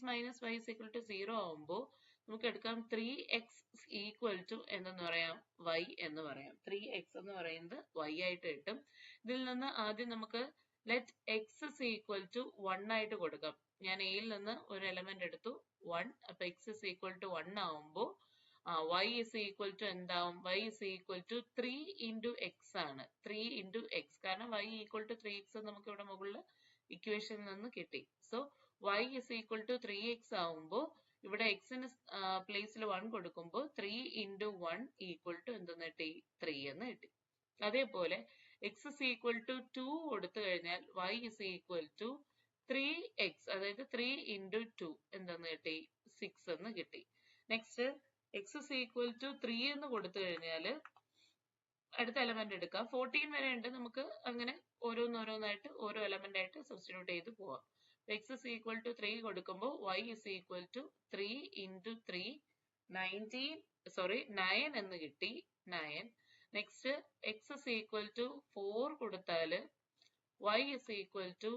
Minus y is equal to 0 ആവുമ്പോൾ നമുക്ക് എടുക്കാം 3x ഈക്വൽ ടു എന്തെന്ന് പറയാം y എന്ന് പറയാം. 3x എന്ന് പറയുന്നത് y ആയിട്ട് കിട്ടും. ഇതിൽ നിന്ന് ആദ്യം നമുക്ക് let x is equal to 1 ആയിട്ട് കൊടുക്കാം. ഞാൻ എയിൽ നിന്ന് ഒരു എലമെന്റ് എടുത്തു 1. അപ്പൊ x is equal to 1 ആവുമ്പോൾ y is equal to എന്താവും? y is equal to 3 into x ആണ്. 3 into x. കാരണം y equal to 3x നമുക്ക് ഇവിടെ മുകളിൽ ഇക്വേഷനിൽ നിന്ന് കിട്ടി. So y is equal to 3x ആവുമ്പോൾ ഇവിടെ x ന് പ്ലേസിൽ 1 കൊടുക്കുമ്പോൾ 3 into 1 equal to എന്തെന്ന് കിട്ടി? 3 എന്ന് കിട്ടി. അതേപോലെ x is equal to 2 കൊടുത്തു കഴിഞ്ഞാൽ y is equal to 3x, അതായത് 3 into 2 എന്തെന്ന് കിട്ടി? 6 എന്ന് കിട്ടി. Next x is equal to 3 എന്ന് കൊടുത്തു കഴിഞ്ഞാൽ അടുത്ത എലമെന്റ് എടുക്കാം. 14 വരെ ഉണ്ട്. നമുക്ക് അങ്ങനെ ഓരോന്നോരോന്നായിട്ട് ഓരോ എലമെന്റ് ആയിട്ട് സബ്സ്റ്റിറ്റ്യൂട്ട് ചെയ്ത് പോവാം. x is equal to 3 കൊടുക്കുമ്പോൾ y is equal to 3 into 3 9 എന്ന് കിട്ടി. 9. Next x is equal to 4 കൊടുത്താൽ y is equal to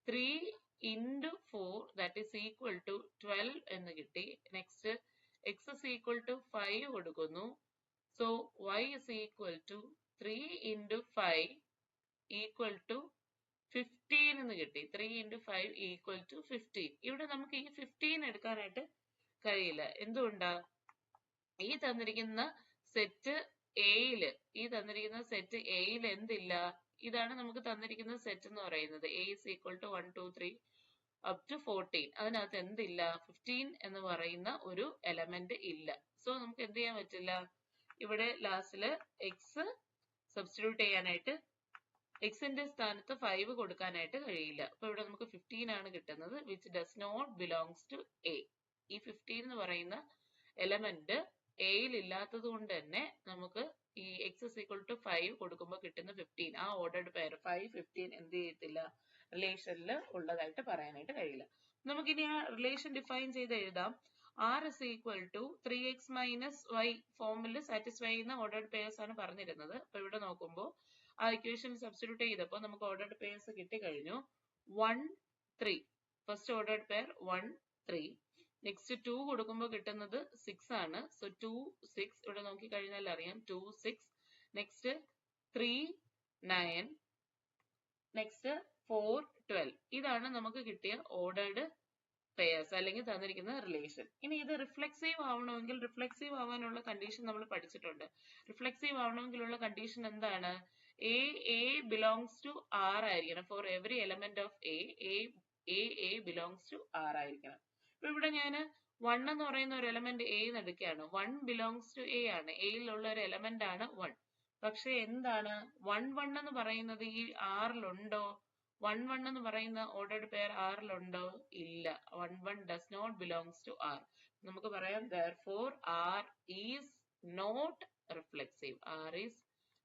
3 into 4 that is equal to 12 എന്ന് കിട്ടി. Next x is equal to 5 കൊടുക്കുന്നു. So y is equal to 3 into 5 equal to 15 എന്ന് കിട്ടി. 3 into 5 equal to 15. ഇവിടെ നമുക്ക് ഈ 15 എടുക്കാനായിട്ട് കഴിയില്ല. എന്തുകൊണ്ടാ? ഈ തന്നിരിക്കുന്ന സെറ്റ് എയില് എന്തില്ല? ഇതാണ് നമുക്ക് തന്നിരിക്കുന്ന സെറ്റ് എന്ന് പറയുന്നത്. a is equal to 1 2 3 up to 14. അതിനകത്ത് എന്തില്ല? 15 എന്ന് പറയുന്ന ഒരു എലമെന്റ് ഇല്ല. സോ നമുക്ക് എന്ത് ചെയ്യാൻ പറ്റില്ല? ഇവിടെ ലാസ്റ്റില് x സബ്സ്റ്റിറ്റ്യൂട്ട് ചെയ്യാനായിട്ട് x ന്റെ സ്ഥാനത്ത് 5 കൊടുക്കാനായിട്ട് കഴിയില്ല. അപ്പൊ ഇവിടെ നമുക്ക് 15 ആണ് കിട്ടുന്നത്, which does not belongs to a. ഈ 15 എന്ന് പറയുന്ന എലമെന്റ് എയിൽ ഇല്ലാത്തത് കൊണ്ട് തന്നെ നമുക്ക് ഈ x is equal to 5 കൊടുക്കുമ്പോൾ കിട്ടുന്ന 15, ആ ഓർഡർഡ് പെയർ 5 15 എന്ത് ചെയ്യത്തില്ല? റിലേഷനിൽ ഉള്ളതായിട്ട് പറയാനായിട്ട് കഴിയില്ല. നമുക്കിനി ആ റിലേഷൻ ഡിഫൈൻ ചെയ്ത് എഴുതാം. r is equal to 3x minus y ഫോമിൽ സാറ്റിസ്ഫൈ ചെയ്യുന്ന ഓർഡർഡ് പെയർസ് ആണ് പറഞ്ഞിരുന്നത്. അപ്പൊ ഇവിടെ നോക്കുമ്പോൾ ആ ഇക്വേഷൻ സബ്സ്റ്റിറ്റ്യൂട്ട് ചെയ്തപ്പോൾ നമുക്ക് ഓർഡർഡ് പെയർസ് കിട്ടിക്കഴിഞ്ഞു. 1 3 ഫസ്റ്റ് ഓർഡർഡ് പെയർ 1 3. നെക്സ്റ്റ് 2 കൊടുക്കുമ്പോൾ കിട്ടുന്നത് 6 ആണ്. സോ 2 6 ഇവിടെ നോക്കി കഴിഞ്ഞാൽ അറിയാം 2 6. നെക്സ്റ്റ് 3 9. നെക്സ്റ്റ് 4 12. ഇതാണ് നമുക്ക് കിട്ടിയ ഓർഡർഡ് പെയർസ് അല്ലെങ്കിൽ തന്നിരിക്കുന്ന റിലേഷൻ. ഇനി ഇത് റിഫ്ലെക്സീവ് ആവണമെങ്കിൽ റിഫ്ലെക്സീവ് ആവാനുള്ള കണ്ടീഷൻ നമ്മൾ പഠിച്ചിട്ടുണ്ട്. റിഫ്ലെക്സീവ് ആവണമെങ്കിലുള്ള കണ്ടീഷൻ എന്താണ്? a ബിലോങ്സ് ടു r ആയിരിക്കണം. For every element of a belongs to r ആയിരിക്കണം. അപ്പൊ ഇവിടെ ഞാൻ 1 എന്ന് പറയുന്ന ഒരു എലമെന്റ് a എന്ന് എടുക്കുകയാണ്. 1 ബിലോങ്സ് ടു a ആണ്. എയിലുള്ള ഒരു എലമെന്റ് ആണ് 1. പക്ഷെ എന്താണ് 1 1 എന്ന് പറയുന്നത് ഈ r-ലുണ്ടോ? 1 1 എന്ന് പറയുന്ന ഓർഡർഡ് പെയർ r-ലുണ്ടോ? ഇല്ല. 1 1 does not belongs to r. നമുക്ക് പറയാം therefore r is not reflexive. r is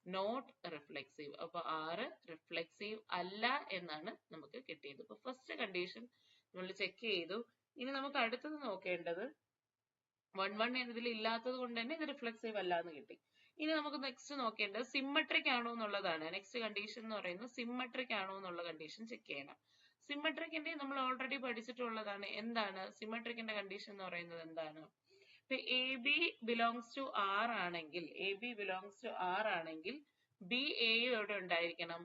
not reflexive. അപ്പൊ r റിഫ്ലെക്സീവ് അല്ല എന്നാണ് നമുക്ക് കിട്ടിയത്. അപ്പൊ ഫസ്റ്റ് കണ്ടീഷൻ നമ്മൾ ചെക്ക് ചെയ്തു. ഇനി നമുക്ക് അടുത്തത് നോക്കേണ്ടത് 1 1 എന്നതിൽ ഇല്ലാത്തത് കൊണ്ട് തന്നെ ഇത് റിഫ്ലെക്സീവ് അല്ല എന്ന് കിട്ടി. ഇനി നമുക്ക് നെക്സ്റ്റ് നോക്കേണ്ടത് സിമ്മട്രിക് ആണോ എന്നുള്ളതാണ്. നെക്സ്റ്റ് കണ്ടീഷൻ എന്ന് പറയുന്നത് സിമ്മട്രിക് ആണോ എന്നുള്ള കണ്ടീഷൻ ചെക്ക് ചെയ്യണം. സിമ്മട്രിക്കിന്റെ നമ്മൾ ഓൾറെഡി പഠിച്ചിട്ടുള്ളതാണ്. എന്താണ് സിമ്മട്രിക്കിന്റെ കണ്ടീഷൻ എന്ന് പറയുന്നത്? എന്താണ്? ഇപ്പൊ a b belongs to R ആണെങ്കിൽ ബി എയും എവിടെ ഉണ്ടായിരിക്കണം?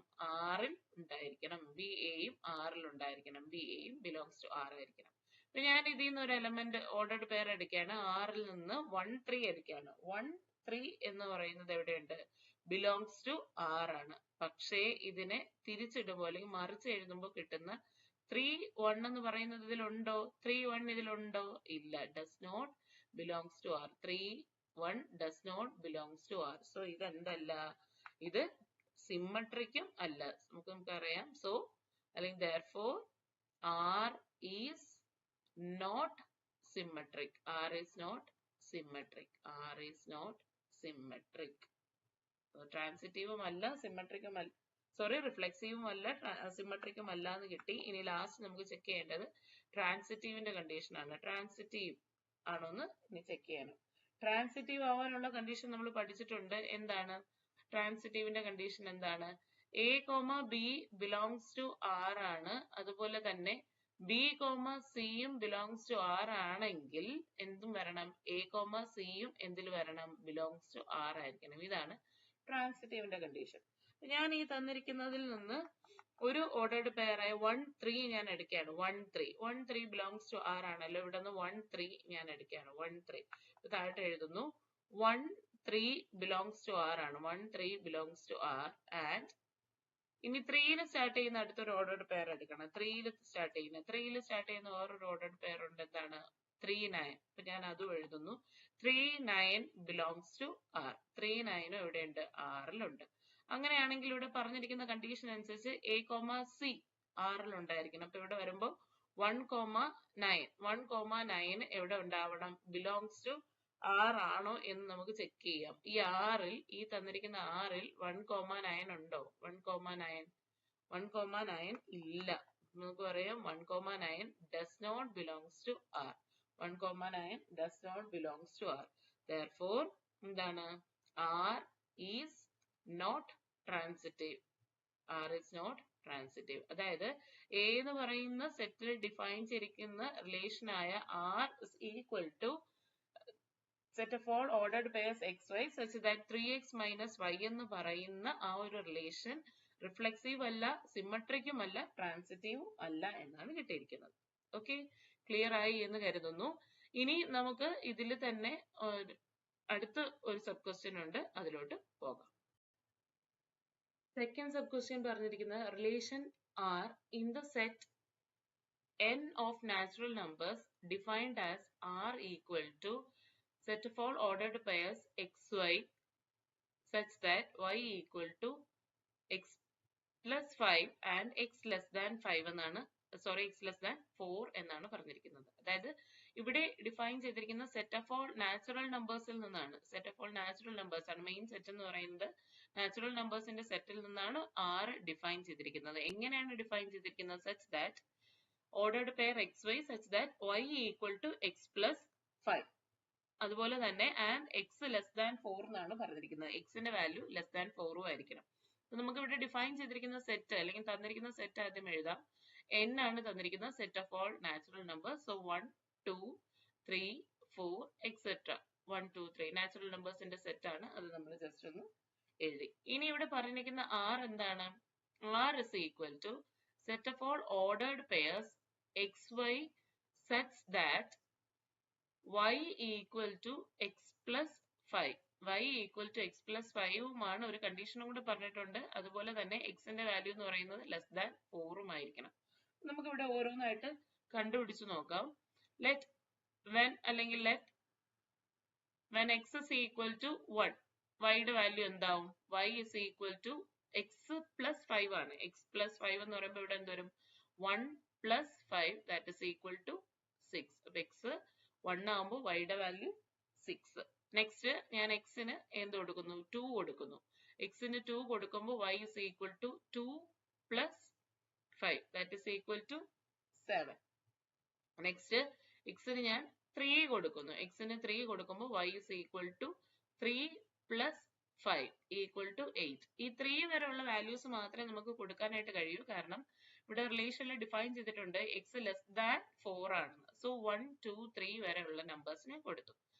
ആറിൽ ഉണ്ടായിരിക്കണം. ബി എയും ആറിൽ ഉണ്ടായിരിക്കണം. ബി എയും ബിലോങ്സ് ടു ആർ ആയിരിക്കണം. അപ്പൊ ഞാൻ ഇതിൽ നിന്ന് ഒരു എലമെന്റ് ഓർഡർഡ് പെയർ എടുക്കുകയാണ്. ആറിൽ നിന്ന് 1 3 എടുക്കുകയാണ്. 1 3 എന്ന് പറയുന്നത് എവിടെയുണ്ട്? ബിലോങ്സ് ടു ആർ ആണ്. പക്ഷേ ഇതിനെ തിരിച്ചിടുമ്പോൾ അല്ലെങ്കിൽ മറിച്ച് എഴുതുമ്പോൾ കിട്ടുന്ന 3 1 എന്ന് പറയുന്നത് ഇതിലുണ്ടോ? 3 1 ഇതിലുണ്ടോ? ഇല്ല. Does not belongs to R. 3 1 does not belongs to R. So ഇതെന്തല്ല? ഇത് സിമ്മട്രിക്കും അല്ല. നമുക്കറിയാം. സോ അല്ലെങ്കിൽ therefore r is not symmetric. r is not symmetric. r is not symmetric. ട്രാൻസിറ്റീവും അല്ല സിമ്മട്രിക്കും അല്ല, സോറി റിഫ്ലെക്സീവും അല്ല സിമ്മട്രിക്കും അല്ല എന്ന് കിട്ടി. ഇനി ലാസ്റ്റ് നമുക്ക് ചെക്ക് ചെയ്യേണ്ടത് ട്രാൻസിറ്റീവിന്റെ കണ്ടീഷൻ ആണ്. ട്രാൻസിറ്റീവ് ആണോ എന്ന് ഇനി ചെക്ക് ചെയ്യണം. ട്രാൻസിറ്റീവ് ആവാനുള്ള കണ്ടീഷൻ നമ്മൾ പഠിച്ചിട്ടുണ്ട്. എന്താണ് ട്രാൻസിറ്റീവിന്റെ കണ്ടീഷൻ? എന്താണ്? a, b belongs to r ആണ്. അതുപോലെ തന്നെ ബി കോമ സിയും ബിലോങ്സ് ടു ആർ ആണെങ്കിൽ എന്തും വരണം, എ കോമ സിയും എന്തിൽ വരണം, ബിലോങ്സ് ടു ആർ ആയിരിക്കണം. ഇതാണ് ട്രാൻസിറ്റീവിന്റെ കണ്ടീഷൻ. ഞാൻ ഈ തന്നിരിക്കുന്നതിൽ നിന്ന് ഒരു ഓർഡേർഡ് പെയർ ആയ 1 3 ഞാൻ എടുക്കുകയാണ്. 1 3 ബിലോങ്സ് ടു ആർ ആണല്ലോ, ഇവിടെ നിന്ന് 1 3 ഞാൻ എടുക്കുകയാണ്. 1 3 താഴോട്ട് എഴുതുന്നു. 1 3 ബിലോങ്സ് ടു ആർ ആണ്. 1 3 ബിലോങ്സ് ടു ആർ. ആൻഡ് ഇനി 3 സ്റ്റാർട്ട് ചെയ്യുന്ന അടുത്തൊരു ഓർഡേർഡ് പെയർ എടുക്കണം. 3 സ്റ്റാർട്ട് ചെയ്യുന്ന വേറൊരു ഓർഡേർഡ് പെയർ ഉണ്ട്. എന്താണ്? 3 9. അപ്പൊ ഞാൻ അതും എഴുതുന്നു. 3 9 ബിലോങ്സ് ടു ആർ. 3 9 എവിടെയുണ്ട്? ആറിലുണ്ട്. അങ്ങനെയാണെങ്കിൽ ഇവിടെ പറഞ്ഞിരിക്കുന്ന കണ്ടീഷൻ അനുസരിച്ച് എ കോമ സി ആറിൽ ഉണ്ടായിരിക്കണം. അപ്പൊ ഇവിടെ വരുമ്പോ 1 9 എവിടെ ഉണ്ടാവണം? ബിലോങ്സ് ടു ആർ ആണോ എന്ന് നമുക്ക് ചെക്ക് ചെയ്യാം. ഈ തന്നിരിക്കുന്ന ആറിൽ 1 9 ഉണ്ടോ? 1 9 ഇല്ല. നമുക്ക് പറയാം 1 9 does not belongs to R. 1 9 does not belongs to R. Therefore എന്താണ്? R is not transitive. R is not transitive. അതായത് എ എന്ന് പറയുന്ന സെറ്റിൽ ഡിഫൈൻ ചെയ്തിരിക്കുന്ന റിലേഷൻ ആയ R is equal to set of all ordered pairs xy such that 3x minus y എന്ന് പറയുന്ന ആ ഒരു റിലേഷൻ റിഫ്ലെക്സീവ് അല്ല, സിമ്മട്രിക്കും അല്ല, ട്രാൻസിറ്റീവും അല്ല എന്നാണ് കിട്ടിയിരിക്കുന്നത്. ഓക്കെ, ക്ലിയർ ആയി എന്ന് കരുതുന്നു. ഇനി നമുക്ക് ഇതിൽ തന്നെ അടുത്ത ഒരു സബ് ക്വസ്റ്റ്യൻ ഉണ്ട്, അതിലോട്ട് പോകാം. സെക്കൻഡ് സബ് ക്വസ്റ്റ്യൻ പറഞ്ഞിരിക്കുന്നത് relation R in the set n of natural numbers defined as r equal to set of all ordered pairs xy such that y equal to x plus 5 and x less than 5 എന്നാണ്, x less than 4 എന്നാണ് പറഞ്ഞിരിക്കുന്നത്. അതായത് ഇവിടെ define ചെയ്തിരിക്കുന്ന set of all natural നമ്പേഴ്സിൽ നിന്നാണ്. Set of all natural numbers ആണ്. Main set എന്ന് പറയുന്നത് നാച്ചുറൽ നമ്പേഴ്സിന്റെ സെറ്റിൽ നിന്നാണ് ആർ ഡിഫൈൻ ചെയ്തിരിക്കുന്നത്. എങ്ങനെയാണ് ഡിഫൈൻ ചെയ്തിരിക്കുന്നത്? Such that ordered pair xy such that y equal to x plus 5. അതുപോലെ തന്നെ ആൻഡ് x ലെസ് ദാൻ 4 എന്നാണ് പറഞ്ഞിരിക്കുന്നത്. എക്സിന്റെ വാല്യൂ ലെസ് ദാൻ 4 ആയിരിക്കണം. നമുക്ക് ഇവിടെ ഡിഫൈൻ ചെയ്തിരിക്കുന്ന സെറ്റ് അല്ലെങ്കിൽ തന്നിരിക്കുന്ന സെറ്റ് ആദ്യം എഴുതാം. n ആണ് തന്നിരിക്കുന്ന set of all natural numbers. So 1 2 3 4 etcetera 1 2 3 natural നമ്പേഴ്സിന്റെ സെറ്റ് ആണ്. അത് നമ്മൾ ജസ്റ്റ് ഒന്ന് എഴുതി. ഇനി ഇവിടെ പറഞ്ഞിരിക്കുന്ന r എന്താണ്? r is equal to set of all ordered pairs xy such that y equal to x plus 5. y equal to x plus 5 ഉമാണ് ഒരു കണ്ടീഷനും കൂടെ പറഞ്ഞിട്ടുണ്ട്. അതുപോലെ തന്നെ എക്സിന്റെ വാല്യൂ എന്ന് പറയുന്നത് ലെസ് ദാൻ 4 ആയിരിക്കണം. നമുക്ക് ഇവിടെ ഓരോന്നായിട്ട് കണ്ടുപിടിച്ച് നോക്കാം. when x is equal to 1, y യുടെ വാല്യൂ എന്താവും? y is equal to x plus 5 ആണ്. x plus 5 എന്ന് പറയുമ്പോൾ ഇവിടെ എന്ത് വരും? 1 plus 5 that is equal to 6. അപ്പൊ x 1 ആകുമ്പോൾ y യുടെ വാല്യൂ 6. നെക്സ്റ്റ് ഞാൻ x ന് എന്ത് കൊടുക്കുന്നു? 2 കൊടുക്കുന്നു. x ന് 2 കൊടുക്കുമ്പോൾ y is equal to 2 plus 5 that is equal to 7. Next x ന് ഞാൻ 3 കൊടുക്കുന്നു. x ന് 3 കൊടുക്കുമ്പോൾ y is equal to 3 plus 5 equal to 8. ഈ 3 വരെയുള്ള വാല്യൂസ് മാത്രമേ നമുക്ക് കൊടുക്കാനായിട്ട് കഴിയൂ. കാരണം ഇവിടെ റിലേഷനിൽ ഡിഫൈൻ ചെയ്തിട്ടുണ്ട് x ലെസ് ദാൻ 4 ആണെന്ന്. സോ 1 2 3 വരെയുള്ള നമ്പേഴ്സിനെ കൊടുത്തു.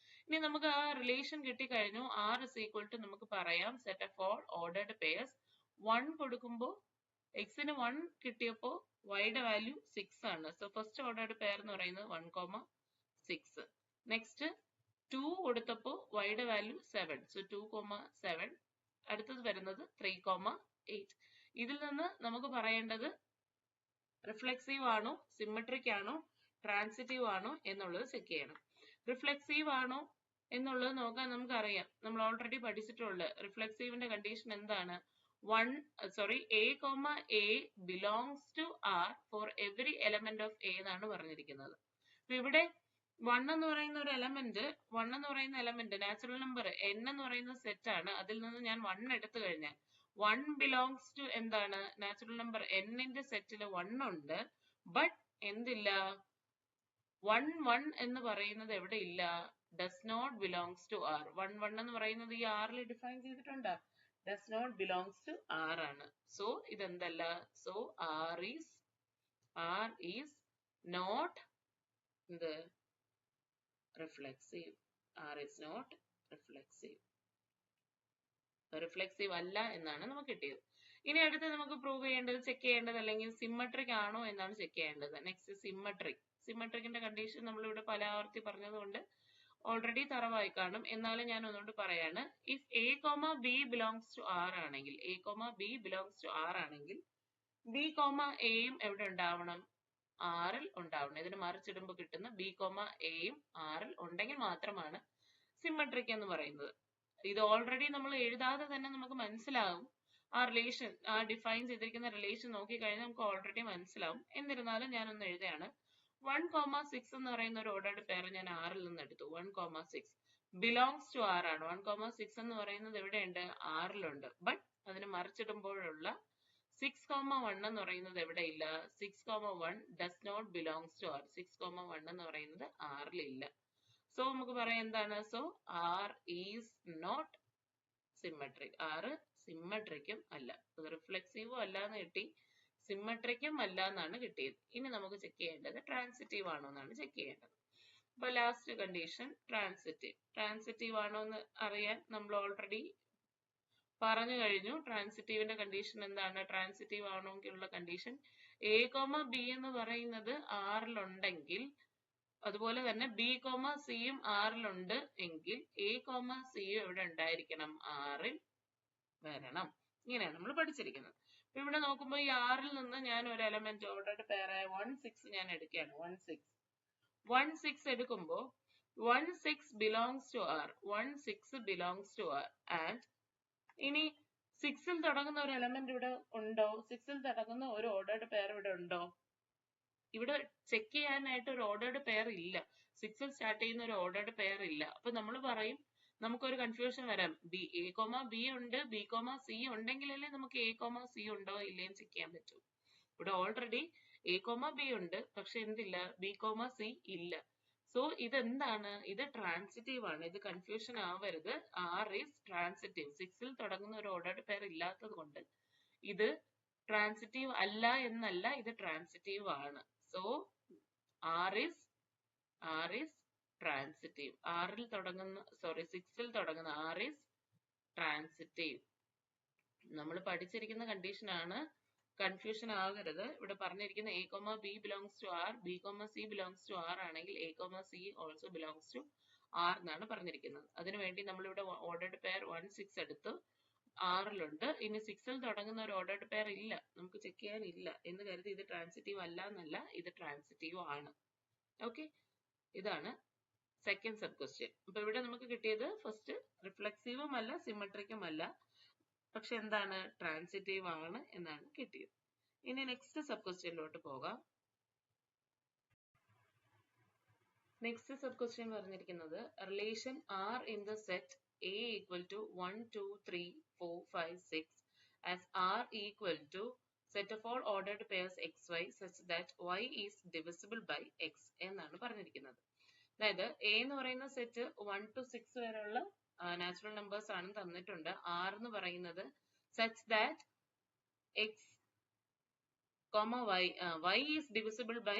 ഇനി നമുക്ക് ആ റിലേഷൻ കിട്ടിക്കഴിഞ്ഞു. r is equal to നമുക്ക് പറയാം set of all ordered pairs. 1 കൊടുക്കുമ്പോൾ x ന് 1 കിട്ടിയപ്പോൾ y യുടെ വാല്യൂ 6 ആണ്. സോ ഫസ്റ്റ് ഓർഡേർഡ് പെയർ എന്ന് പറയുന്നത് 1 6. നെക്സ്റ്റ് 2 കൊടുത്തപ്പോൾ y യുടെ വാല്യൂ 7. സോ 2 7. അടുത്തത് വരുന്നത് 3 8. ഇതിൽ നിന്ന് നമുക്ക് പറയേണ്ടത് റിഫ്ലെക്സീവ് ആണോ, സിമെട്രിക് ആണോ, ട്രാൻസിറ്റീവ് ആണോ എന്നുള്ളത് ചെക്ക് ചെയ്യണം. റിഫ്ലെക്സീവ് ആണോ എന്നുള്ളത് നോക്കാൻ നമുക്കറിയാം. നമ്മൾ ഓൾറെഡി പഠിച്ചിട്ടുള്ള റിഫ്ലെക്സീവിന്റെ കണ്ടീഷൻ എന്താണ്? a belongs to r for every element of a എന്നാണ് പറഞ്ഞിരിക്കുന്നത്. അപ്പൊ ഇവിടെ 1 എന്ന് പറയുന്ന ഒരു എലമെന്റ് നാച്ചുറൽ നമ്പർ n എന്ന് പറയുന്ന സെറ്റ് ആണ്. അതിൽ നിന്ന് ഞാൻ 1 എടുത്തു കഴിഞ്ഞാൽ 1 ബിലോങ്സ് ടു എന്താണ്? നാച്ചുറൽ നമ്പർ n ന്റെ സെറ്റിൽ 1 ഉണ്ട്. ബട്ട് എന്തില്ല? 1 എന്ന് പറയുന്നത് എവിടെ ഇല്ല? Does not belongs to R. 1 എന്ന് പറയുന്നത് ഈ ആറിൽ ഡിഫൈൻ ചെയ്തിട്ടുണ്ട്. Does not belongs to R ആണ്. സോ ഇതെന്തല്ല? സോ ആർ ഈസ് നോട്ട് എന്ത് reflexive. R is not reflexive. Reflexive അല്ല എന്നാണ് നമുക്ക് കിട്ടിയത്. ഇനി അടുത്ത് നമുക്ക് പ്രൂവ് ചെയ്യേണ്ടത്, ചെക്ക് ചെയ്യേണ്ടത്, അല്ലെങ്കിൽ സിമ്മട്രിക് ആണോ എന്നാണ് ചെക്ക് ചെയ്യേണ്ടത്. Next symmetric. സിമ്മട്രിക്കിന്റെ കണ്ടീഷൻ നമ്മളിവിടെ പല ആവർത്തി പറഞ്ഞതുകൊണ്ട് ഓൾറെഡി തറവായി കാണും. എന്നാലും ഞാൻ ഒന്നുകൊണ്ട് പറയാണ്. If A comma B belongs to R ആണെങ്കിൽ, A comma B belongs to R ആണെങ്കിൽ ബി കോമ എയും എവിടെ ഉണ്ടാവണം? ആറിൽ ഉണ്ടാവണം. ഇതിന് മറിച്ചിടുമ്പോൾ കിട്ടുന്ന ബി കോമ എയും ആറിൽ ഉണ്ടെങ്കിൽ മാത്രമാണ് സിമ്മട്രിക് എന്ന് പറയുന്നത്. ഇത് ഓൾറെഡി നമ്മൾ എഴുതാതെ തന്നെ നമുക്ക് മനസ്സിലാവും. ആ റിലേഷൻ, ആ ഡിഫൈൻ ചെയ്തിരിക്കുന്ന റിലേഷൻ നോക്കിക്കഴിഞ്ഞാൽ നമുക്ക് ഓൾറെഡി മനസ്സിലാവും. എന്നിരുന്നാലും ഞാനൊന്ന് എഴുതുകയാണ്. 1,6 എന്ന് പറയുന്ന ഒരു ഓർഡേർഡ് പെയർ ഞാൻ ആറിൽ നിന്ന് എടുത്തു. 1,6 ബിലോങ്സ് ടു ആർ ആണ്. 1,6 എന്ന് പറയുന്നത് എവിടെയുണ്ട്? ആറിലുണ്ട്. ബട്ട് അതിന് മറിച്ചിടുമ്പോഴുള്ള 6,1 എന്ന് പറയുന്നത് എവിടെ ഇല്ല? 6,1 does not belongs to R. 6,1 എന്ന് പറയുന്നത് ആറിലില്ല. സോ നമുക്ക് പറയാം എന്താണ്? So R is not symmetric. R സിമ്മട്രിക്കും അല്ല. റിഫ്ലെക്സീവും അല്ല എന്ന് കിട്ടി, സിമ്മട്രിക്കും അല്ല എന്നാണ് കിട്ടിയത്. ഇനി നമുക്ക് ചെക്ക് ചെയ്യേണ്ടത് ട്രാൻസിറ്റീവ് ആണോ എന്നാണ് ചെക്ക് ചെയ്യേണ്ടത്. അപ്പൊ ലാസ്റ്റ് കണ്ടീഷൻ ട്രാൻസിറ്റീവ്. ട്രാൻസിറ്റീവ് ആണോ എന്ന് അറിയാൻ നമ്മൾ ഓൾറെഡി പറഞ്ഞു കഴിഞ്ഞു. ട്രാൻസിറ്റീവിന്റെ കണ്ടീഷൻ എന്താണ്? ട്രാൻസിറ്റീവ് ആണോങ്കിലുള്ള കണ്ടീഷൻ എ കോമ ബി എന്ന് പറയുന്നത് ആറിലുണ്ടെങ്കിൽ, അതുപോലെ തന്നെ ബി കോമ സിയും ആറിലുണ്ട് എങ്കിൽ എ കോമ സിയും എവിടെ ഉണ്ടായിരിക്കണം? ആറിൽ വരണം. ഇങ്ങനെയാണ് നമ്മൾ പഠിച്ചിരിക്കുന്നത്. അപ്പൊ ഇവിടെ നോക്കുമ്പോൾ ഈ ആറിൽ നിന്ന് ഞാൻ ഒരു എലമെന്റ് ഓർഡേർഡ് പെയറായ 1,6 ഞാൻ എടുക്കുകയാണ്. 1,6 എടുക്കുമ്പോൾ 1,6 belongs to R. 1,6 belongs to R. And ഇനി 6ൽ തുടങ്ങുന്ന ഒരു എലമെന്റ് ഇവിടെ ഉണ്ടോ? 6ൽ തുടങ്ങുന്ന ഒരു ഓർഡേർഡ് പെയർ ഇവിടെ ഉണ്ടോ? ഇവിടെ ചെക്ക് ചെയ്യാനായിട്ട് ഒരു ഓർഡേർഡ് പെയർ ഇല്ല. 6ൽ സ്റ്റാർട്ട് ചെയ്യുന്ന ഒരു ഓർഡേർഡ് പെയർ ഇല്ല. അപ്പൊ നമ്മൾ പറയും, നമുക്കൊരു കൺഫ്യൂഷൻ വരാം. എ കോമ ബി ഉണ്ട്, ബി കോമ സി ഉണ്ടെങ്കിലല്ലേ നമുക്ക് എ കോമ സി ഉണ്ടോ ഇല്ലേന്ന് ചെക്ക് ചെയ്യാൻ പറ്റൂ. ഇവിടെ ഓൾറെഡി എ കോമ ബി ഉണ്ട്, പക്ഷെ എന്തില്ല? ബി കോമ സി ഇല്ല. സോ ഇതെന്താണ്? ഇത് ട്രാൻസിറ്റീവ് ആണ്. ഇത് കൺഫ്യൂഷൻ ആവരുത്. R is transitive. 6ൽ തുടങ്ങുന്ന ഒരു ഓർഡേർഡ് പെയർ ഇല്ലാത്തത് കൊണ്ട് ഇത് ട്രാൻസിറ്റീവ് അല്ല എന്നല്ല, ഇത് ട്രാൻസിറ്റീവ് ആണ്. So R is transitive. 6ൽ തുടങ്ങുന്ന 6ൽ തുടങ്ങുന്ന ആർ ഈസ് ട്രാൻസിറ്റീവ്. നമ്മൾ പഠിച്ചിരിക്കുന്ന കണ്ടീഷൻ ആണ്. കൺഫ്യൂഷൻ ആകരുത്. ഇവിടെ പറഞ്ഞിരിക്കുന്ന A comma B belongs to R, B comma C belongs to R ആണെങ്കിൽ A comma C also belongs to R എന്നാണ് പറഞ്ഞിരിക്കുന്നത്. അതിനുവേണ്ടി നമ്മളിവിടെ ഓർഡേർഡ് പെയർ 1,6 എടുത്തു, ആറിലുണ്ട്. ഇനി 6ൽ തുടങ്ങുന്ന ഒരു ഓർഡേർഡ് പെയർ ഇല്ല, നമുക്ക് ചെക്ക് ചെയ്യാൻ ഇല്ല എന്ന് കരുതി ഇത് ട്രാൻസിറ്റീവ് അല്ല എന്നല്ല, ഇത് ട്രാൻസിറ്റീവ് ആണ്. ഓക്കെ, ഇതാണ് സെക്കൻഡ് സബ് ക്വസ്റ്റ്യൻ. അപ്പൊ ഇവിടെ നമുക്ക് കിട്ടിയത് ഫസ്റ്റ് റിഫ്ലെക്സീവും അല്ല സിമ്മട്രിക്കും അല്ല, പക്ഷെ എന്താണ്? ട്രാൻസിറ്റീവ് ആണ് എന്നാണ് കിട്ടിയത്. ഇനി നെക്സ്റ്റ് സബ് ക്വസ്റ്റ്യനിലോട്ട് പോകാം. നെക്സ്റ്റ് സബ് ക്വസ്റ്റ്യൻ പറഞ്ഞിരിക്കുന്നത് relation R in the set A equal to 1, 2, 3, 4, 5, 6 as R equal to set of all ordered pairs xy such that y is divisible by x എന്നാണ് പറഞ്ഞിരിക്കുന്നത്. അതായത് A എന്ന് പറയുന്ന set 1 to 6 വരെയുള്ള natural numbers ആണ് തന്നിട്ടുണ്ട്. R എന്ന് പറയുന്നത് such that x, y is divisible by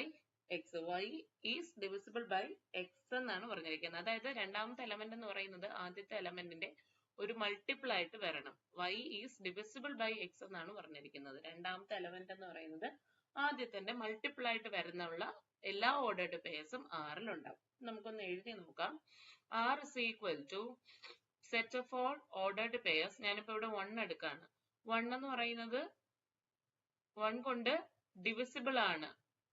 x. y is divisible by x എന്നാണ് പറഞ്ഞിരിക്കുന്നത്. അതായത് രണ്ടാമത്തെ എലമെന്റ് എന്ന് പറയുന്നത് ആദ്യത്തെ എലമെന്റിന്റെ ഒരു മൾട്ടിപ്പിൾ ആയിട്ട് വരണം. y is divisible by x എന്നാണ് പറഞ്ഞിരിക്കുന്നത്. രണ്ടാമത്തെ എലമെന്റ് എന്ന് പറയുന്നത് ആദ്യത്തിന്റെ മൾട്ടിപ്പിൾ ആയിട്ട് വരുന്നുള്ള എല്ലാ ഓർഡേർഡ് പെയർസും ആറിൽ ഉണ്ടാവും. നമുക്കൊന്ന് എഴുതി നോക്കാം. R is equal to set of all ordered pairs. ഞാനിപ്പോ ഇവിടെ 1 എടുക്കാണ്. 1 എന്ന് പറയുന്നത് 1 കൊണ്ട് ഡിവിസിബിൾ ആണ്.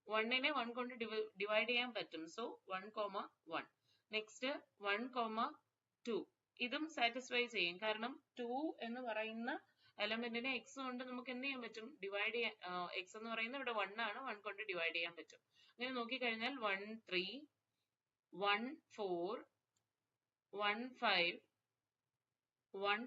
1നെ 1 കൊണ്ട് ഡിവൈഡ് ചെയ്യാൻ പറ്റും. സോ 1,1. നെക്സ്റ്റ് 1,2. ഇതും സാറ്റിസ്ഫൈ ചെയ്യും. കാരണം 2 എന്ന് പറയുന്ന എലമെന്റിനെ x കൊണ്ട് നമുക്ക് എന്ത് ചെയ്യാൻ പറ്റും? ഡിവൈഡ് ചെയ്യാൻ. x എന്ന് പറയുന്നത് ഇവിടെ 1 ആണ്, 1 കൊണ്ട് ഡിവൈഡ് ചെയ്യാൻ പറ്റും. അങ്ങനെ നോക്കിക്കഴിഞ്ഞാൽ 1, 3, 1, 4, 1, 5, 1,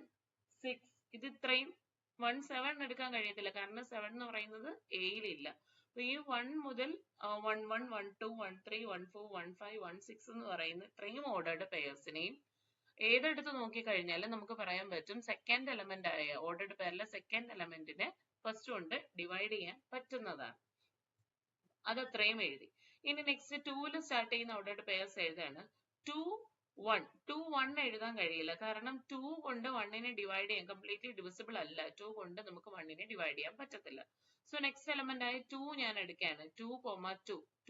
6 ഇത് ഇത്രയും 1, 7 എടുക്കാൻ കഴിയത്തില്ല. കാരണം 7 എന്ന് പറയുന്നത് എയിലില്ല. അപ്പൊ ഈ 1 മുതൽ 1, 1, 1, 2, 1, 3, 1, 4, 1, 5, 1, 6 എന്ന് പറയുന്ന ഇത്രയും ഓർഡേർഡ് പെയർസിനെയും ഏതെടുത്ത് നോക്കിക്കഴിഞ്ഞാൽ നമുക്ക് പറയാൻ പറ്റും സെക്കൻഡ് എലമെന്റ് ആയ ഓർഡേർഡ് പെയറിലെ സെക്കൻഡ് എലമെന്റിനെ ഫസ്റ്റ് കൊണ്ട് ഡിവൈഡ് ചെയ്യാൻ പറ്റുന്നതാണ്. അത് അത്രയും എഴുതി. ഇനി നെക്സ്റ്റ് 2ൽ സ്റ്റാർട്ട് ചെയ്യുന്ന ഓർഡേർഡ് പെയർസ് എഴുതാണ്. 2 1 2 1 എഴുതാൻ കഴിയില്ല, കാരണം 2 കൊണ്ട് 1നെ ഡിവൈഡ് ചെയ്യാൻ കംപ്ലീറ്റ്ലി ഡിവിസിബിൾ അല്ല. 2 കൊണ്ട് നമുക്ക് 1നെ ഡിവൈഡ് ചെയ്യാൻ പറ്റത്തില്ല. സോ നെക്സ്റ്റ് എലമെന്റ് ആയ 2 ഞാൻ എടുക്കുകയാണ്. 2,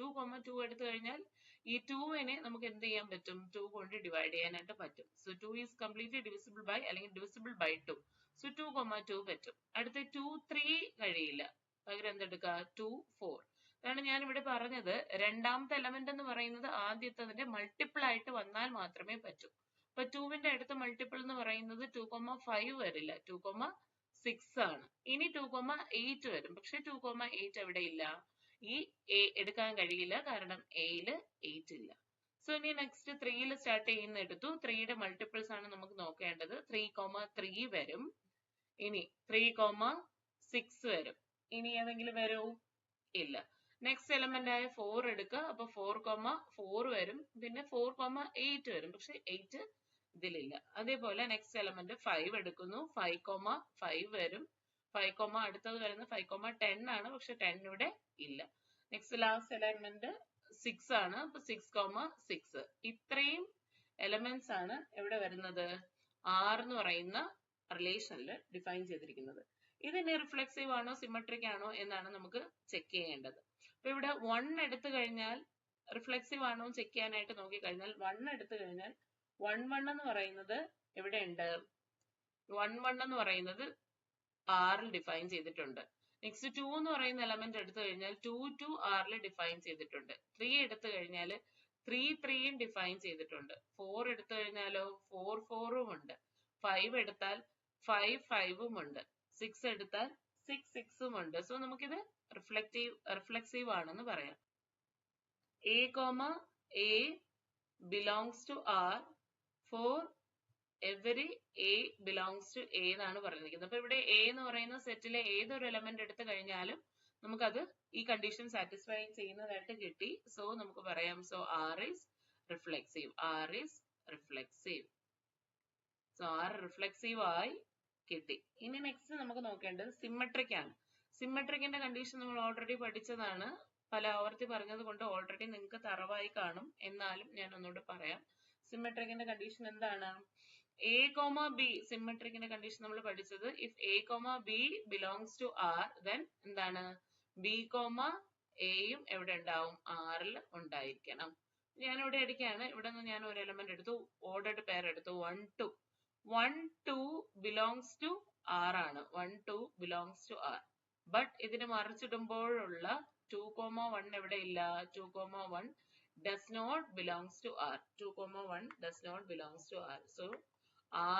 2 എടുത്തു കഴിഞ്ഞാൽ ഈ 2നെ നമുക്ക് എന്ത് ചെയ്യാൻ പറ്റും? 2 കൊണ്ട് ഡിവൈഡ് ചെയ്യാനായിട്ട് പറ്റും. So 2 is completely divisible by അല്ലെങ്കിൽ ഡിവിസിബിൾ ബൈ 2. സോ 2, 2 പറ്റും. അടുത്ത 2 3 കഴിയില്ല, പകരം എന്തെടുക്കുക? 2 4. അതാണ് ഞാൻ ഇവിടെ പറഞ്ഞത്, രണ്ടാമത്തെ എലമെന്റ് എന്ന് പറയുന്നത് ആദ്യത്തതിന്റെ മൾട്ടിപ്പിൾ ആയിട്ട് വന്നാൽ മാത്രമേ പറ്റൂ. അപ്പൊ 2ന്റെ അടുത്ത മൾട്ടിപ്പിൾ എന്ന് പറയുന്നത് 2, 5 വരില്ല, 2, 6 ആണ്. ഇനി 2, 8 വരും. പക്ഷെ 2, 8 എവിടെ ഇല്ല? ഈ എ എടുക്കാൻ കഴിയില്ല, കാരണം എയില് 8 ഇല്ല. സോ ഇനി നെക്സ്റ്റ് 3ൽ സ്റ്റാർട്ട് ചെയ്യുന്ന എടുത്തു. 3യുടെ മൾട്ടിപ്പിൾസ് ആണ് നമുക്ക് നോക്കേണ്ടത്. 3, 3 വരും. ഇനി 3, 6 വരും. ഇനി ഏതെങ്കിലും വരൂ? ഇല്ല. നെക്സ്റ്റ് എലമെന്റ് ആയ 4 എടുക്കുക. അപ്പൊ 4, 4 വരും. പിന്നെ 4, 8 വരും. പക്ഷെ 8 ഇതിലില്ല. അതേപോലെ നെക്സ്റ്റ് എലമെന്റ് 5 എടുക്കുന്നു. 5, 5 വരും. 5, അടുത്തത് വരുന്ന 5, 10 ആണ്. പക്ഷെ 10 ഇവിടെ ഇല്ല. നെക്സ്റ്റ് ലാസ്റ്റ് എലമെന്റ് 6 ആണ്. അപ്പൊ 6, 6. ഇത്രയും എലമെന്റ്സ് ആണ് എവിടെ വരുന്നത്? R എന്ന് പറയുന്ന റിലേഷനിൽ ഡിഫൈൻ ചെയ്തിരിക്കുന്നത്. ഇതിന് റിഫ്ലെക്സീവ് ആണോ സിമെട്രിക് ആണോ എന്നാണ് നമുക്ക് ചെക്ക് ചെയ്യേണ്ടത്. അപ്പൊ ഇവിടെ 1 എടുത്തു കഴിഞ്ഞാൽ റിഫ്ലെക്സീവ് ആണോ ചെക്ക് ചെയ്യാനായിട്ട് നോക്കിക്കഴിഞ്ഞാൽ 1 എടുത്തു കഴിഞ്ഞാൽ 1, 1 എന്ന് പറയുന്നത് എവിടെയുണ്ട്? 1, 1 എന്ന് പറയുന്നത് ആറിൽ ഡിഫൈൻ ചെയ്തിട്ടുണ്ട്. നെക്സ്റ്റ് 2 എന്ന് പറയുന്ന എലമെന്റ് എടുത്തു കഴിഞ്ഞാൽ 2, 2 ആറിൽ ഡിഫൈൻ ചെയ്തിട്ടുണ്ട്. 3 എടുത്തു കഴിഞ്ഞാൽ 3, 3യും ഡിഫൈൻ ചെയ്തിട്ടുണ്ട്. 4 എടുത്തു കഴിഞ്ഞാലോ 4, 4ഉം ഉണ്ട്. 5 എടുത്താൽ 5, 5ഉം ഉണ്ട്. 6 എടുത്താൽ 6, 6ഉം ഉണ്ട്. സോ നമുക്കിത് റിഫ്ലെക്സീവ് ആണെന്ന് പറയാം. A, A belongs to R for every A belongs to A എന്നാണ് പറഞ്ഞിരിക്കുന്നത്. അപ്പൊ ഇവിടെ A എന്ന് പറയുന്ന സെറ്റിലെ ഏതൊരു എലമെന്റ് എടുത്തു കഴിഞ്ഞാലും നമുക്കത് ഈ കണ്ടീഷൻ സാറ്റിസ്ഫൈ ചെയ്യുന്നതായിട്ട് കിട്ടി. സോ നമുക്ക് പറയാം, so R is reflexive. R is reflexive. So R reflexive ആയി കിട്ടി. ഇനി നെക്സ്റ്റ് നമുക്ക് നോക്കേണ്ടത് സിമെട്രിക് ആണ്. സിമെട്രിക്കിന്റെ കണ്ടീഷൻ നമ്മൾ ഓൾറെഡി പഠിച്ചതാണ്. പല ആവർത്തി പറഞ്ഞത് കൊണ്ട് ഓൾറെഡി നിങ്ങൾക്ക് തറവായി കാണും. എന്നാലും ഞാൻ ഒന്നുകൂടെ പറയാം. സിമെട്രിക്കിന്റെ കണ്ടീഷൻ എന്താണ്? A, B സിമെട്രിക്കിന്റെ കണ്ടീഷൻ നമ്മൾ പഠിച്ചത് if A, B belongs to R, then എന്താണ്? B, Aയും എവിടെ ഉണ്ടാവും? Rൽ ഉണ്ടായിരിക്കണം. ഞാനിവിടെ എടുക്കുകയാണ്. ഇവിടെ നിന്ന് ഞാൻ ഒരു എലമെന്റ് എടുത്തു, ഓർഡേർഡ് പെയർ എടുത്തു. 1, 2. 1, 2 belongs to R ആണ്. 1, 2 belongs to R. ബട്ട് ഇതിന് മറിച്ചിടുമ്പോഴുള്ള 2, 1 എവിടെ ഇല്ല? 2, 1 does not belongs to R. 2, 1 does not belongs to R. So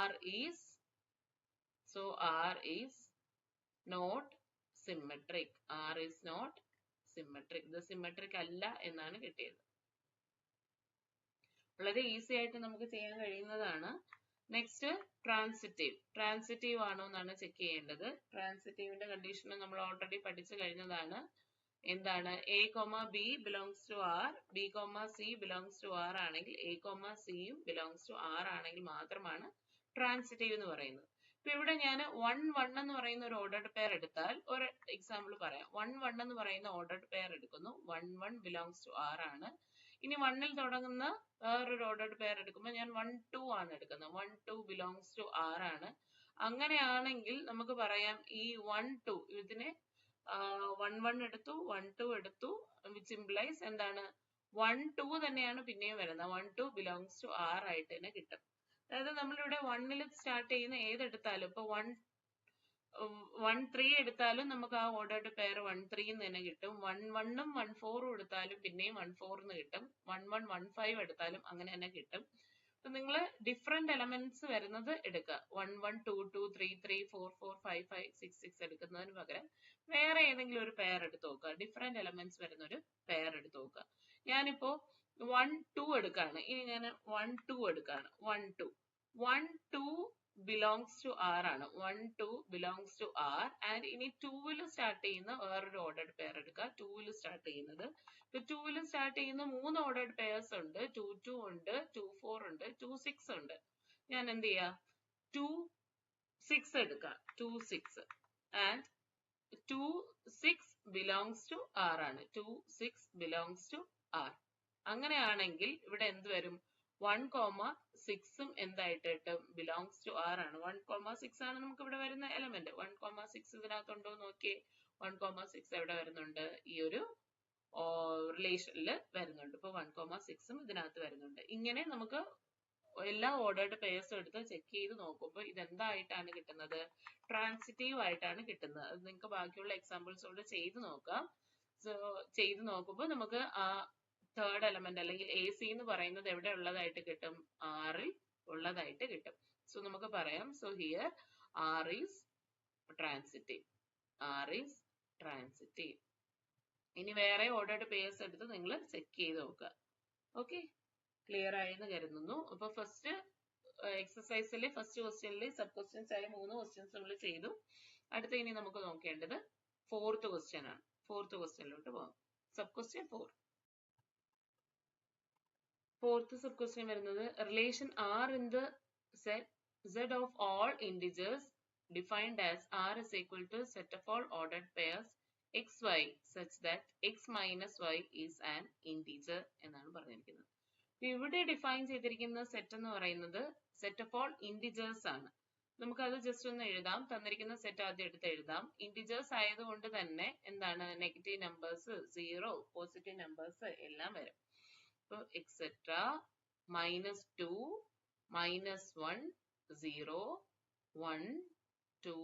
R is not symmetric. R is not symmetric. ഇത് സിമെട്രിക് അല്ല എന്നാണ് കിട്ടിയത്. വളരെ ഈസി ആയിട്ട് നമുക്ക് ചെയ്യാൻ കഴിയുന്നതാണ്. നെക്സ്റ്റ് ട്രാൻസിറ്റീവ് ആണോ എന്നാണ് ചെക്ക് ചെയ്യേണ്ടത്. ട്രാൻസിറ്റീവിന്റെ കണ്ടീഷൻ നമ്മൾ ഓൾറെഡി പഠിച്ചു കഴിഞ്ഞതാണ്. എന്താണ്? A, B belongs to R, B, C belongs to R ആണെങ്കിൽ A, Cയും belongs to R ആണെങ്കിൽ മാത്രമാണ് ട്രാൻസിറ്റീവ് എന്ന് പറയുന്നത്. ഇപ്പൊ ഇവിടെ ഞാൻ 1, 1 എന്ന് പറയുന്ന ഒരു ഓർഡേർഡ് പെയർ എടുത്താൽ ഒരു എക്സാമ്പിൾ പറയാം. 1, 1 എന്ന് പറയുന്ന ഓർഡേർഡ് പെയർ എടുക്കുന്നു. 1, 1 belongs to R ആണ്. ഇനി 1ൽ തുടങ്ങുന്ന വേറൊരു ഓർഡേർഡ് പെയർ എടുക്കുമ്പോൾ ഞാൻ 1, 2 ആണ് എടുക്കുന്നത്. 1, 2 belongs to R ആണ്. അങ്ങനെയാണെങ്കിൽ നമുക്ക് പറയാം ഈ 1, 2 ഇതിനെ 1, 1 എടുത്തു, 1, 2 എടുത്തു, which implies എന്താണ്? 1, 2 തന്നെയാണ് പിന്നെയും വരുന്നത്. 1, 2 belongs to R ആയിട്ട് തന്നെ കിട്ടും. അതായത് നമ്മളിവിടെ 1ൽ സ്റ്റാർട്ട് ചെയ്യുന്ന ഏതെടുത്താലും ഇപ്പൊ 1, 3 എടുത്താലും നമുക്ക് ആ ഓർഡേർഡ് പെയർ 1, 3 എന്ന് തന്നെ കിട്ടും. 1, 1ഉം 1, 4ഉം എടുത്താലും പിന്നെയും 1, 4 എന്ന് കിട്ടും. 1, 1, 1, 5 എടുത്താലും അങ്ങനെ തന്നെ കിട്ടും. അപ്പൊ നിങ്ങൾ ഡിഫറെന്റ് എലമെന്റ്സ് വരുന്നത് എടുക്കുക. 1, 1, 2, 2, 3, 3, 4, 4, 5, 5, 6, 6 എടുക്കുന്നതിന് പകരം വേറെ ഏതെങ്കിലും ഒരു പെയർ എടുത്ത് നോക്കുക. ഡിഫറെന്റ് എലമെന്റ്സ് വരുന്ന ഒരു പെയർ എടുത്ത് നോക്കുക. ഞാനിപ്പോ 1, 2 എടുക്കാണ്. ഇനി ഞാൻ 1, 2 എടുക്കാണ്. 1, 2. 1, 2 belongs to R ആണ്. 1, 2 belongs to R. ആൻഡ് ഇനി 2ൽ സ്റ്റാർട്ട് ചെയ്യുന്ന വേറൊരു ഓർഡേർഡ് പെയർ എടുക്കുക. 2ൽ സ്റ്റാർട്ട് ചെയ്യുന്നത്. ഇപ്പൊ 2ൽ സ്റ്റാർട്ട് ചെയ്യുന്ന 3 ഓർഡേർഡ് പെയർസ് ഉണ്ട്. 2, 2 ഉണ്ട്, 2, 4 ഉണ്ട്, 2, 6 ഉണ്ട്. ഞാൻ എന്ത് ചെയ്യാ? 2, 6 എടുക്കാം. 2, 6 ആൻഡ് 2, 6 belongs to R ആണ്. 2, 6 belongs to ആർ. അങ്ങനെയാണെങ്കിൽ ഇവിടെ എന്ത് വരും? 1,6 എന്തായിട്ട് കിട്ടും? ബിലോങ്സ് ടു ആർ ആണ്. 1,6 ആണ് നമുക്ക് ഇവിടെ വരുന്ന എലമെന്റ്. 1,6 ഇതിനകത്തുണ്ടോ നോക്കിയേ. 1,6 എവിടെ വരുന്നുണ്ട്? ഈ ഒരു റിലേഷനിൽ വരുന്നുണ്ട്. ഇപ്പൊ 1,6 ഇതിനകത്ത് വരുന്നുണ്ട്. ഇങ്ങനെ നമുക്ക് എല്ലാ ഓർഡേർഡ് പെയർസും എടുത്ത് ചെക്ക് ചെയ്ത് നോക്കുമ്പോൾ ഇതെന്തായിട്ടാണ് കിട്ടുന്നത്? ട്രാൻസിറ്റീവ് ആയിട്ടാണ് കിട്ടുന്നത്. അത് നിങ്ങൾക്ക് ബാക്കിയുള്ള എക്സാമ്പിൾസോട് ചെയ്ത് നോക്കാം. സോ ചെയ്ത് നോക്കുമ്പോൾ നമുക്ക് ആ തേർഡ് എലമെന്റ് അല്ലെങ്കിൽ എ സി എന്ന് പറയുന്നത് എവിടെ ഉള്ളതായിട്ട് കിട്ടും? ആറിൽ ഉള്ളതായിട്ട് കിട്ടും. സോ നമുക്ക് പറയാം, so here R is transitive. R is transitive. ഇനി വേറെ ഓർഡേർഡ് പെയർസ് എടുത്ത് നിങ്ങൾ ചെക്ക് ചെയ്ത് നോക്കുക. ഓക്കെ, ക്ലിയർ ആയെന്ന് കരുതുന്നു. അപ്പൊ ഫസ്റ്റ് എക്സസൈസിലെ ഫസ്റ്റ് ക്വസ്റ്റ്യനിൽ സബ് ക്വസ്റ്റ്യൻസ് ആയ 3 ക്വസ്റ്റ്യൻസ് നമ്മൾ ചെയ്തു. അടുത്ത ഇനി നമുക്ക് നോക്കേണ്ടത് 4th ക്വസ്റ്റ്യൻ ആണ്. 4th ക്വസ്റ്റ്യനിലോട്ട് പോകാം. Sub question 4. 4th sub question വരുന്നത് relation R in the set Z of all integers defined as R is equal to set of all ordered pairs xy such that x minus y is an integer എന്നാണ് പറഞ്ഞിരിക്കുന്നത്. ഇവിടെ define ചെയ്തിരിക്കുന്ന set എന്ന് പറയുന്നത് set of all integers ആണ്. നമുക്കത് just ഒന്ന് എഴുതാം. തന്നിരിക്കുന്ന സെറ്റ് ആദ്യം എടുത്ത് എഴുതാം. ഇന്റിജേഴ്സ് ആയതുകൊണ്ട് തന്നെ എന്താണ്? നെഗറ്റീവ് നമ്പേഴ്സ്, 0, പോസിറ്റീവ് നമ്പേഴ്സ് എല്ലാം വരും. ഇപ്പൊ എക്സെട്ര -2, -1, 0, 1, 2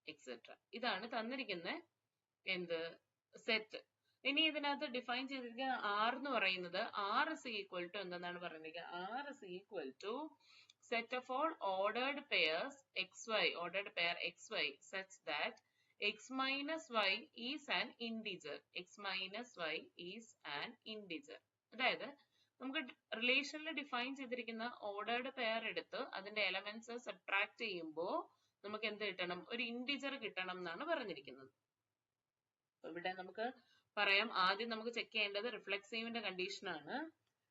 എക്സെട്ര. ഇതാണ് തന്നിരിക്കുന്ന എന്ത്? സെറ്റ്. ഇനി ഇതിനകത്ത് ഡിഫൈൻ ചെയ്തിരിക്കുന്ന ആർ എന്ന് പറയുന്നത് ആർ ഇസ് ഈക്വൽ ടു എന്തെന്നാണ് പറഞ്ഞിരിക്കുന്നത്? R is equal to set of all ordered pairs x y, ordered pair x y such that x minus y is an integer. X minus y is an integer. അതായത് നമുക്ക് റിലേഷനിൽ define ചെയ്തിരിക്കുന്ന ordered pair എടുത്ത് അതിന്റെ elements subtract ചെയ്യുമ്പോൾ നമുക്ക് എന്ത് കിട്ടണം? ഒരു ഇൻഡിജർ കിട്ടണം എന്നാണ് പറഞ്ഞിരിക്കുന്നത്. ഇവിടെ നമുക്ക് പറയാം, ആദ്യം നമുക്ക് ചെക്ക് ചെയ്യേണ്ടത് റിഫ്ലെക്സീവിന്റെ കണ്ടീഷൻ ആണ്.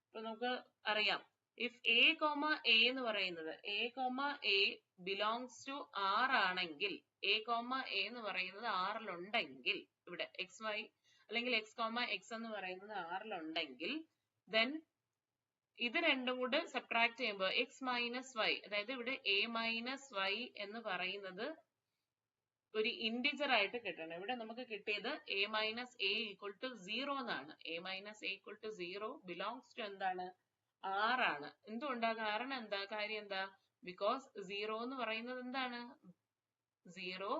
അപ്പൊ നമുക്ക് അറിയാം, ഇഫ് എ കോമ എ എന്ന് പറയുന്നത് a comma a belongs to R ആണെങ്കിൽ, എ കോമ എ എന്ന് പറയുന്നത് ആറിലുണ്ടെങ്കിൽ, ഇവിടെ എക്സ് വൈ അല്ലെങ്കിൽ എക്സ് കോമ എക്സ് എന്ന് പറയുന്നത് ആറിലുണ്ടെങ്കിൽ, ദെൻ ഇത് രണ്ടും കൂടെ സബ്ട്രാക്ട് ചെയ്യുമ്പോൾ എക്സ് മൈനസ് വൈ, അതായത് ഇവിടെ എ മൈനസ് വൈ എന്ന് പറയുന്നത് ഒരു ഇൻഡിജർ ആയിട്ട് കിട്ടണം. ഇവിടെ നമുക്ക് കിട്ടിയത് a minus a equal to 0 എന്നാണ്. A minus a equal to 0 belongs to എന്താണ്? ആറാണ്. എന്തുകൊണ്ടാ? കാരണം എന്താ? കാര്യം എന്താ? ബിക്കോസ് 0 എന്ന് പറയുന്നത് എന്താണ്? 0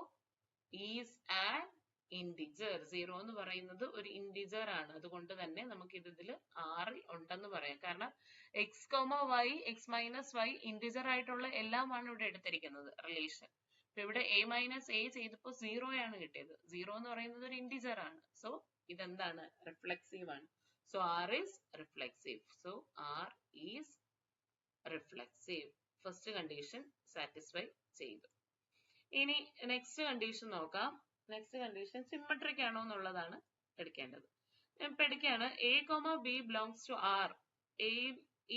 ഈസ് ആൻ ഇൻഡിജർ. 0 എന്ന് പറയുന്നത് ഒരു ഇൻഡിജർ ആണ്. അതുകൊണ്ട് തന്നെ നമുക്ക് ഇതിൽ 6 ഉണ്ടെന്ന് പറയാം. കാരണം x comma y, x minus y integer ആയിട്ടുള്ള എല്ലാമാണ് ഇവിടെ എടുത്തിരിക്കുന്നത് റിലേഷൻ. ഇവിടെ എ മൈനസ് എ ചെയ്തപ്പോ 0 ആണ് കിട്ടിയത്. 0 എന്ന് പറയുന്നത് ഒരു ഇൻഡിജർ ആണ്. സോ ഇതെന്താണ്? റിഫ്ലെക്സീവ് ആണ്. So R is reflexive. So R is reflexive. First condition satisfy ചെയ്തു. ഇനി നെക്സ്റ്റ് കണ്ടീഷൻ നോക്കാം. നെക്സ്റ്റ് കണ്ടീഷൻ സിമെട്രിക് ആണോ എന്നുള്ളതാണ് എടുക്കേണ്ടത്. ഞാൻ പഠിക്കുകയാണ്, a comma B belongs to R.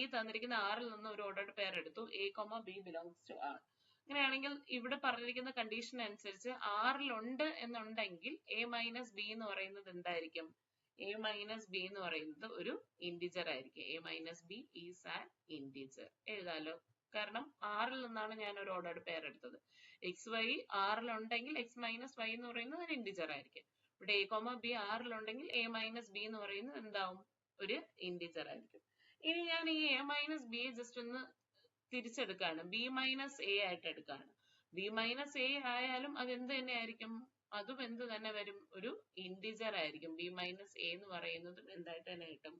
ഈ തന്നിരിക്കുന്ന ആറിൽ നിന്ന് ഒരു ഓർഡർഡ് പെയർ എടുത്തു. A comma B belongs to R. അങ്ങനെയാണെങ്കിൽ ഇവിടെ പറഞ്ഞിരിക്കുന്ന കണ്ടീഷൻ അനുസരിച്ച് ആറിലുണ്ട് എന്നുണ്ടെങ്കിൽ എ മൈനസ് ബി എന്ന് പറയുന്നത് എന്തായിരിക്കും? എ മൈനസ് ബി എന്ന് പറയുന്നത് ഒരു ഇൻഡിജർ ആയിരിക്കും. A minus B is an integer. എഴുതാലോ. കാരണം ആറിൽ നിന്നാണ് ഞാൻ ഒരു ഓർഡർഡ് പെയർ എടുത്തത്. എക്സ് വൈ ആറിലുണ്ടെങ്കിൽ എക്സ് മൈനസ് വൈ എന്ന് പറയുന്നത് ഒരു ഇൻഡിജർ ആയിരിക്കും. ഇവിടെ എ കോമ ബി ആറിലുണ്ടെങ്കിൽ എ മൈനസ് ബി എന്ന് പറയുന്നത് എന്താവും? ഒരു ഇൻഡിജർ ആയിരിക്കും. ഇനി ഞാൻ ഈ എ മൈനസ് ബി ജസ്റ്റ് ഒന്ന് തിരിച്ചെടുക്കാണ്. ബി മൈനസ് എ ആയിട്ട് എടുക്കാണ്. ബി മൈനസ് എ ആയാലും അത് എന്ത് തന്നെ ആയിരിക്കും? അതും എന്ത് തന്നെ വരും? ഒരു ഇൻഡിജർ ആയിരിക്കും. ബി മൈനസ് എ എന്ന് പറയുന്നത് എന്തായിട്ട് തന്നെ കിട്ടും?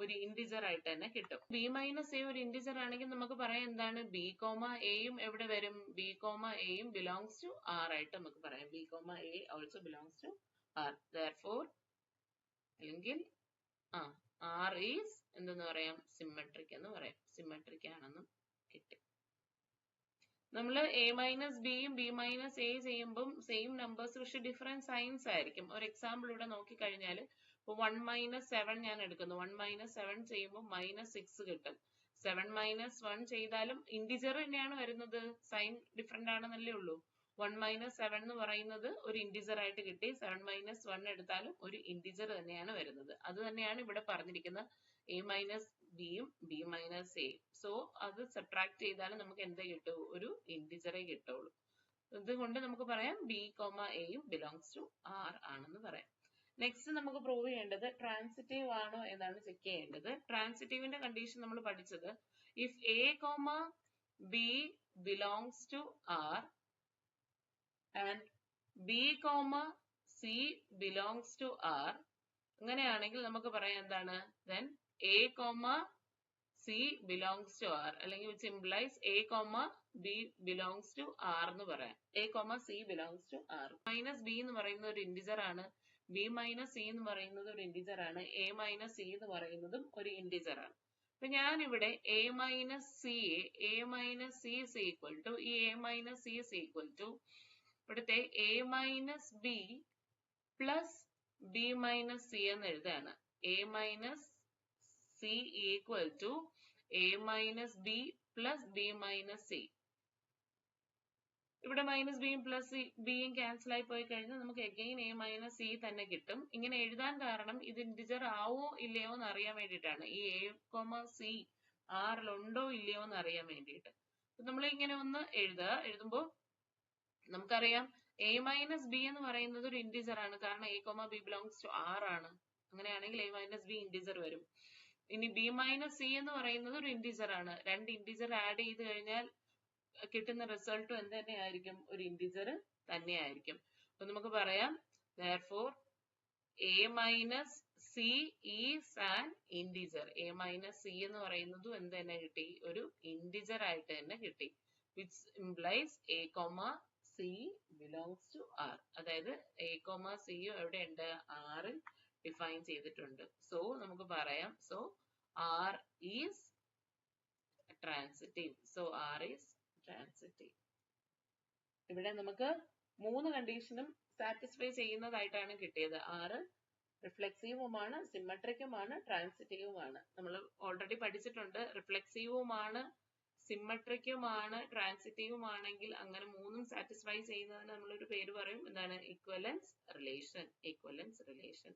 ഒരു ഇൻഡിജർ ആയിട്ട് തന്നെ കിട്ടും. ബി മൈനസ് എ ഒരു ഇൻഡിജർ ആണെങ്കിൽ നമുക്ക് പറയാം എന്താണ്? ബി കോമ എയും എവിടെ വരും? ബി കോമ എയും ബിലോങ്സ് ടു ആർ ആയിട്ട് നമുക്ക് പറയാം. B comma a also belongs to R. Therefore അല്ലെങ്കിൽ ആർ ഈസ് എന്തെന്ന് പറയാം? സിമെട്രിക് എന്ന് പറയാം. സിമെട്രിക് ആണെന്നും കിട്ടി. നമ്മൾ എ മൈനസ് ബിയും ബി മൈനസ് എ ചെയ്യുമ്പോൾ സെയിം നമ്പേഴ്സ്, പക്ഷെ ഡിഫറെന്റ് സൈൻസ് ആയിരിക്കും. ഒരു എക്സാമ്പിൾ ഇവിടെ നോക്കിക്കഴിഞ്ഞാൽ ഇപ്പൊ 1 മൈനസ് 7 ഞാൻ എടുക്കുന്നു. 1 മൈനസ് 7 ചെയ്യുമ്പോൾ -6 കിട്ടും. 7 മൈനസ് 1 ചെയ്താലും ഇൻഡിജർ തന്നെയാണ് വരുന്നത്. സൈൻ ഡിഫറെന്റ് ആണെന്നല്ലേ ഉള്ളൂ. 1 മൈനസ് 7 എന്ന് പറയുന്നത് ഒരു ഇന്റിജർ ആയിട്ട് കിട്ടി. 7 മൈനസ് 1 എടുത്താലും ഒരു ഇന്റിജർ തന്നെയാണ് വരുന്നത്. അത് തന്നെയാണ് ഇവിടെ പറഞ്ഞിരിക്കുന്ന a മൈനസ് ബിയും b മൈനസ് എയും. സോ അത് സബ്ട്രാക്ട് ചെയ്താൽ നമുക്ക് എന്ത് കിട്ടും? ഒരു ഇന്റിജറെ കിട്ടുള്ളൂ. ഇതുകൊണ്ട് നമുക്ക് പറയാം b, aയും ബിലോങ്സ് ടു R ആണെന്ന് പറയാം. നെക്സ്റ്റ് നമുക്ക് പ്രൂവ് ചെയ്യേണ്ടത് ട്രാൻസിറ്റീവ് ആണോ എന്നാണ് ചെക്ക് ചെയ്യേണ്ടത്. ട്രാൻസിറ്റീവിന്റെ കണ്ടീഷൻ നമ്മൾ പഠിച്ചത് if a, b belongs to R and b, c belongs to R, അങ്ങനെയാണെങ്കിൽ നമുക്ക് പറയാം എന്താണ്? then a, c belongs to R, അല്ലെങ്കിൽ which implies a, b belongs to R എന്ന് പറയാം. a, c belongs to R. Minus b എന്ന് പറയുന്ന ഒരു ഇന്റിജർ ആണ്. b മൈനസ് c എന്ന് പറയുന്നത് ഒരു ഇന്റിജർ ആണ്. a മൈനസ് c എന്ന് പറയുന്നതും ഒരു ഇന്റിജർ ആണ്. അപ്പൊ ഞാനിവിടെ a minus c is equal to ഈ a minus c is equal to ഇവിടുത്തെ a minus b plus b minus c എന്ന് എഴുതാണ്. a minus c equal to a minus b plus b minus c. ഇവിടെ minus ബിയും plus ബിയും cancel ആയി പോയി കഴിഞ്ഞാൽ നമുക്ക് അഗെയിൻ a മൈനസ് c തന്നെ കിട്ടും. ഇങ്ങനെ എഴുതാൻ കാരണം ഇത് ഇന്റിജർ ആവോ ഇല്ലയോ എന്ന് അറിയാൻ വേണ്ടിയിട്ടാണ്. ഈ a, c ആറിലുണ്ടോ ഇല്ലയോ എന്ന് അറിയാൻ വേണ്ടിയിട്ട്. നമ്മൾ ഇങ്ങനെ ഒന്ന് എഴുതുമ്പോൾ നമുക്കറിയാം a മൈനസ് ബി എന്ന് പറയുന്നത് ഒരു ഇന്റിജർ ആണ്. കാരണം a, b belongs to R ആണ്. അങ്ങനെയാണെങ്കിൽ a മൈനസ് ബി ഇന്റിജർ വരും. ഇനി b മൈനസ് c എന്ന് പറയുന്നത് ഒരു ഇന്റിജർ ആണ്. രണ്ട് ഇന്റിജർ ആഡ് ചെയ്ത് കഴിഞ്ഞാൽ കിട്ടുന്ന റിസൾട്ടും എന്ത് തന്നെയായിരിക്കും? ഒരു ഇന്റിജർ തന്നെയായിരിക്കും. അപ്പൊ നമുക്ക് പറയാം therefore a minus c is an integer. a minus c എന്ന് പറയുന്നതും എന്ത് തന്നെ കിട്ടി? ഒരു ഇന്റിജർ ആയിട്ട് തന്നെ കിട്ടി. which implies a, c belongs to R. അതായത് a, c എവിടെ ഉണ്ട്? R ൽ ഡിഫൈൻ ചെയ്തിട്ടുണ്ട്. സോ നമുക്ക് പറയാം so R is transitive. so R is transitive. ഇവിടെ നമുക്ക് മൂന്ന് കണ്ടീഷനും സാറ്റിസ്ഫൈ ചെയ്യുന്നതായിട്ടാണ് കിട്ടിയത്. R റിഫ്ലെക്സീവുമാണ്, സിമ്മട്രിക്കുമാണ്, ട്രാൻസിറ്റീവുമാണ്. നമ്മൾ ഓൾറെഡി പഠിച്ചിട്ടുണ്ട്. റിഫ്ലെക്സീവുമാണ്, സിമ്മട്രിക്കുമാണ്, ട്രാൻസിറ്റീവുമാണെങ്കിൽ അങ്ങനെ മൂന്നും സാറ്റിസ്ഫൈ ചെയ്യുന്നതിന് നമ്മളൊരു പേര് പറയും. എന്താണ്? ഇക്വലൻസ് റിലേഷൻ. ഇക്വലൻസ് റിലേഷൻ.